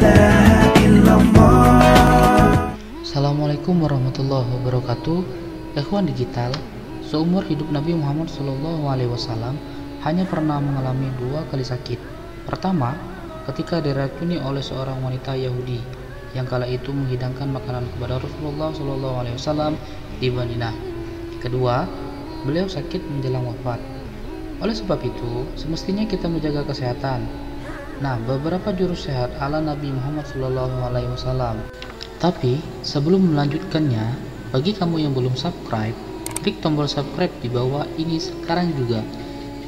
ilaha illallah. Assalamualaikum warahmatullahi wabarakatuh. Ikhwan digital, seumur hidup Nabi Muhammad SAW hanya pernah mengalami 2 kali sakit. Pertama, ketika diracuni oleh seorang wanita Yahudi yang kala itu menghidangkan makanan kepada Rasulullah SAW di Madinah. Kedua, beliau sakit menjelang wafat. Oleh sebab itu, semestinya kita menjaga kesehatan. Nah, beberapa jurus sehat ala Nabi Muhammad SAW. Tapi, sebelum melanjutkannya, bagi kamu yang belum subscribe, klik tombol subscribe di bawah ini sekarang juga.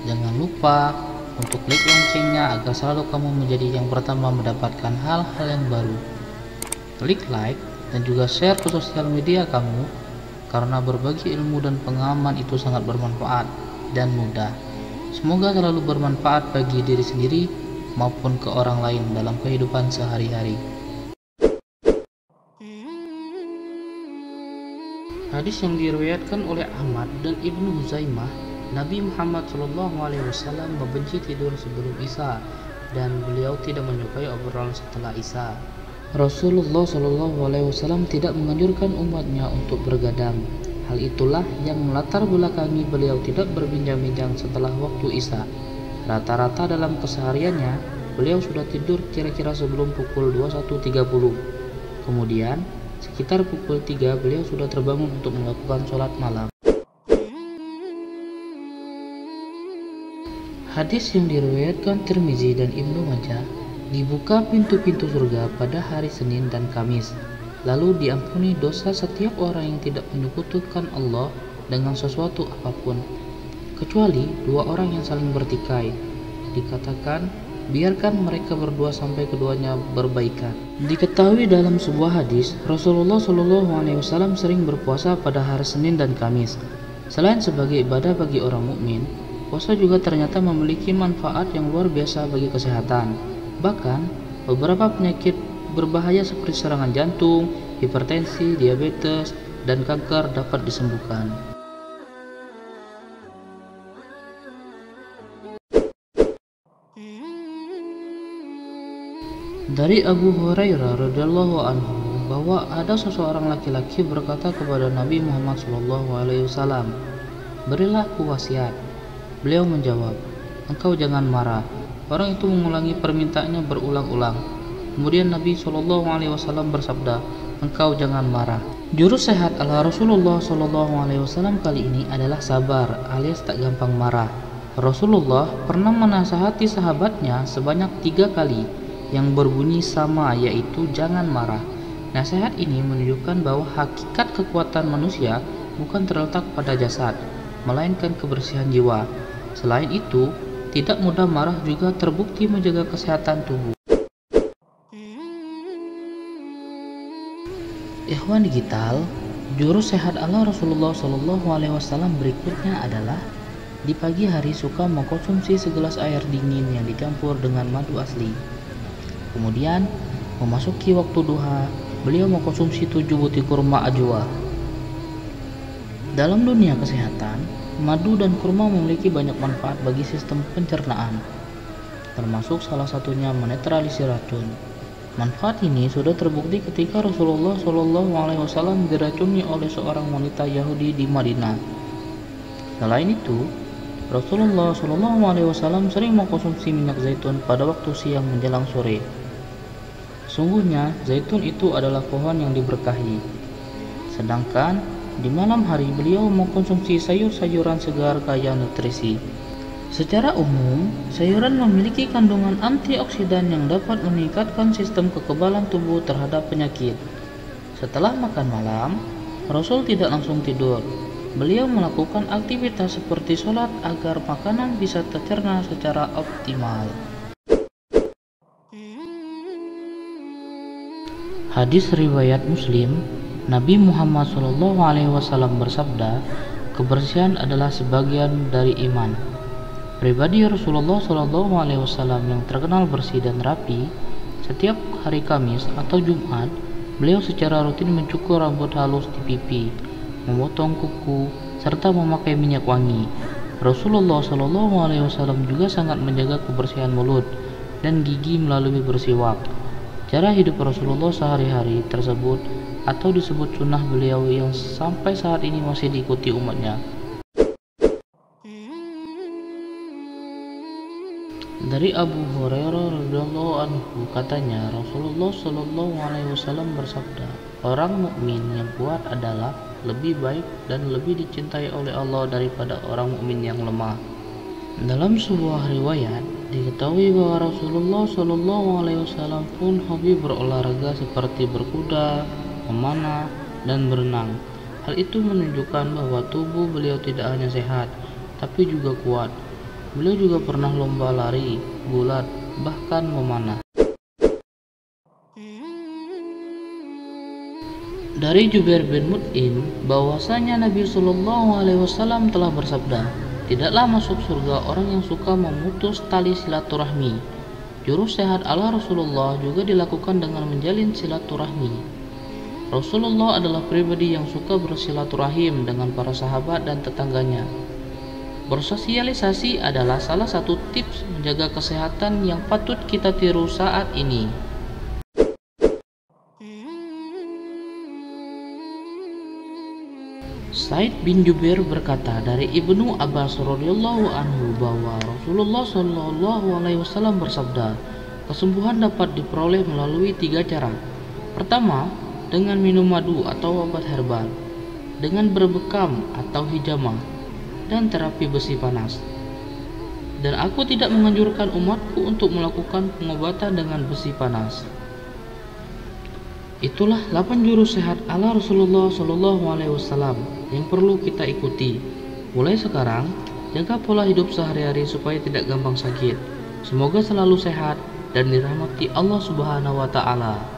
Jangan lupa untuk klik loncengnya agar selalu kamu menjadi yang pertama mendapatkan hal-hal yang baru. Klik like dan juga share ke sosial media kamu, karena berbagi ilmu dan pengalaman itu sangat bermanfaat dan mudah. Semoga selalu bermanfaat bagi diri sendiri maupun ke orang lain dalam kehidupan sehari-hari. Hadis yang diriwayatkan oleh Ahmad dan Ibnu Huzaimah, Nabi Muhammad SAW membenci tidur sebelum Isya dan beliau tidak menyukai obrolan setelah Isya. Rasulullah SAW tidak menganjurkan umatnya untuk bergadang. Hal itulah yang melatar belakangi beliau tidak berbincang-bincang setelah waktu Isya. Rata-rata dalam kesehariannya, beliau sudah tidur kira-kira sebelum pukul 21.30. Kemudian, sekitar pukul 3 beliau sudah terbangun untuk melakukan sholat malam. Hadis yang diriwayatkan Tirmizi dan Ibnu Majah, dibuka pintu-pintu surga pada hari Senin dan Kamis, lalu diampuni dosa setiap orang yang tidak menyekutukan Allah dengan sesuatu apapun, kecuali 2 orang yang saling bertikai. Dikatakan, biarkan mereka berdua sampai keduanya berbaikan. Diketahui dalam sebuah hadis, Rasulullah SAW sering berpuasa pada hari Senin dan Kamis. Selain sebagai ibadah bagi orang mukmin, puasa juga ternyata memiliki manfaat yang luar biasa bagi kesehatan. Bahkan, beberapa penyakit berbahaya seperti serangan jantung, hipertensi, diabetes, dan kanker dapat disembuhkan. Dari Abu Hurairah radhiyallahu anhu bahwa ada seseorang laki-laki berkata kepada Nabi Muhammad SAW, "Berilah aku wasiat." Beliau menjawab, "Engkau jangan marah." Orang itu mengulangi permintaannya berulang-ulang. Kemudian Nabi SAW bersabda, "Engkau jangan marah." Jurus sehat ala Rasulullah SAW kali ini adalah sabar alias tak gampang marah. Rasulullah pernah menasihati sahabatnya sebanyak 3 kali yang berbunyi sama, yaitu jangan marah. Nasihat ini menunjukkan bahwa hakikat kekuatan manusia bukan terletak pada jasad, melainkan kebersihan jiwa. Selain itu, tidak mudah marah juga terbukti menjaga kesehatan tubuh. Ikhwan digital, jurus sehat ala Rasulullah SAW berikutnya adalah di pagi hari suka mengkonsumsi segelas air dingin yang dicampur dengan madu asli. Kemudian, memasuki waktu duha, beliau mengkonsumsi 7 butir kurma ajwa. Dalam dunia kesehatan, madu dan kurma memiliki banyak manfaat bagi sistem pencernaan, termasuk salah satunya menetralisir racun. Manfaat ini sudah terbukti ketika Rasulullah SAW diracuni oleh seorang wanita Yahudi di Madinah. Selain itu, Rasulullah SAW sering mengkonsumsi minyak zaitun pada waktu siang menjelang sore. Sungguhnya, zaitun itu adalah pohon yang diberkahi. Sedangkan, di malam hari beliau mengkonsumsi sayur-sayuran segar kaya nutrisi. Secara umum, sayuran memiliki kandungan antioksidan yang dapat meningkatkan sistem kekebalan tubuh terhadap penyakit. Setelah makan malam, Rasul tidak langsung tidur. Beliau melakukan aktivitas seperti sholat agar makanan bisa tercerna secara optimal. Hadis riwayat Muslim, Nabi Muhammad SAW bersabda, "Kebersihan adalah sebagian dari iman." Pribadi Rasulullah SAW yang terkenal bersih dan rapi, setiap hari Kamis atau Jumat, beliau secara rutin mencukur rambut halus di pipi, memotong kuku, serta memakai minyak wangi. Rasulullah SAW juga sangat menjaga kebersihan mulut dan gigi melalui bersiwak. Cara hidup Rasulullah sehari-hari tersebut atau disebut sunnah beliau yang sampai saat ini masih diikuti umatnya. Dari Abu Hurairah radhiyallahu anhu katanya, Rasulullah shallallahu alaihi wasallam bersabda, orang mukmin yang kuat adalah lebih baik dan lebih dicintai oleh Allah daripada orang mukmin yang lemah. Dalam sebuah riwayat diketahui bahwa Rasulullah shallallahu alaihi wasallam pun hobi berolahraga seperti berkuda, memanah, dan berenang. Hal itu menunjukkan bahwa tubuh beliau tidak hanya sehat, tapi juga kuat. Beliau juga pernah lomba lari, gulat, bahkan memanah. Dari Jubair bin Mut'im bahwasanya Nabi Shallallahu Alaihi Wasallam telah bersabda, tidaklah masuk surga orang yang suka memutus tali silaturahmi. Jurus sehat ala Rasulullah juga dilakukan dengan menjalin silaturahmi. Rasulullah adalah pribadi yang suka bersilaturahim dengan para sahabat dan tetangganya. Bersosialisasi adalah salah satu tips menjaga kesehatan yang patut kita tiru saat ini. Said bin Jubair berkata dari Ibnu Abbas radhiyallahu anhu bahwa Rasulullah shallallahu alaihi wasallam bersabda, kesembuhan dapat diperoleh melalui 3 cara. Pertama, dengan minum madu atau obat herbal, dengan berbekam atau hijamah, dan terapi besi panas. Dan aku tidak menganjurkan umatku untuk melakukan pengobatan dengan besi panas. Itulah 8 jurus sehat ala Rasulullah Shallallahu Alaihi Wasallam yang perlu kita ikuti. Mulai sekarang, jaga pola hidup sehari-hari supaya tidak gampang sakit. Semoga selalu sehat dan dirahmati Allah Subhanahu Wa Taala.